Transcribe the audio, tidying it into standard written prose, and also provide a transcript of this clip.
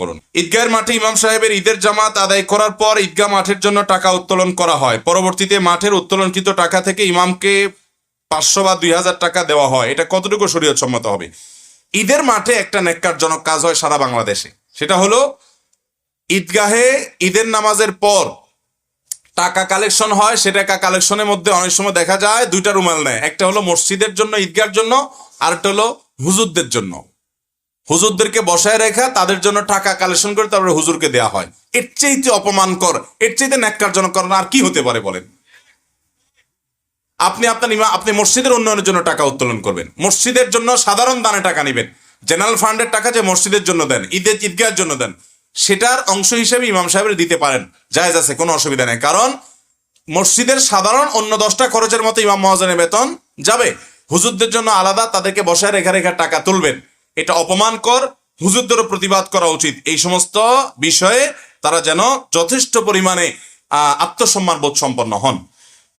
করুন। ঈদগাহের মাঠে ইমাম সাহেবের ঈদের জামাত আদায় করার পর ঈদগাহ মাঠের জন্য টাকা উত্তোলন করা হয়। পরবর্তীতে মাঠের উত্তোলনকৃত টাকা থেকে ইমামকে 500 বা 2000 টাকা দেওয়া হয়। এটা কতটুকু শরীয়ত সম্মত হবে? ঈদের মাঠে একটা ন্যাক্কারজনক কাজ হয় সারা বাংলাদেশে, সেটা হলো ঈদগাহে ঈদের নামাজের পর টাকা কালেকশন হয়। সে টাকা কালেকশনের মধ্যে অনেক সময় দেখা যায় দুইটা রুমাল নেয়, একটা হলো মসজিদের জন্য, ঈদগাহের জন্য, আর একটা হলো হুজুরদের জন্য। হুজুরদেরকে বসায় রেখা তাদের জন্য টাকা কালেকশন করে তারপরে হুজুরকে দেওয়া হয়। এর চাইতে অপমানকর, এর চাইতে ন্যাক্কারজনক কারণ আর কি হতে পারে বলেন? আপনি মসজিদের উন্নয়নের জন্য টাকা উত্তোলন করবেন, মসজিদের জন্য সাধারণ দানে টাকা নেবেন, জেনারেল ফান্ডের টাকা যে মসজিদের জন্য দেন, ঈদগাহের জন্য দেন, সেটার অংশ হিসেবে ইমাম সাহেবের দিতে পারেন, জায়েজ আছে, কোনো অসুবিধা নেই। কারণ মসজিদের সাধারণ অন্য 10টা খরচের মতো ইমাম মুয়াজ্জিনের বেতন যাবে, হুজুরদের জন্য আলাদা তাদেরকে বসায় রেখা রেখা টাকা তুলবেন, এটা অপমানকর। হুজুরদেরও প্রতিবাদ করা উচিত। এই সমস্ত বিষয়ে তারা যেন যথেষ্ট পরিমাণে আত্মসম্মান বোধ সম্পন্ন হন।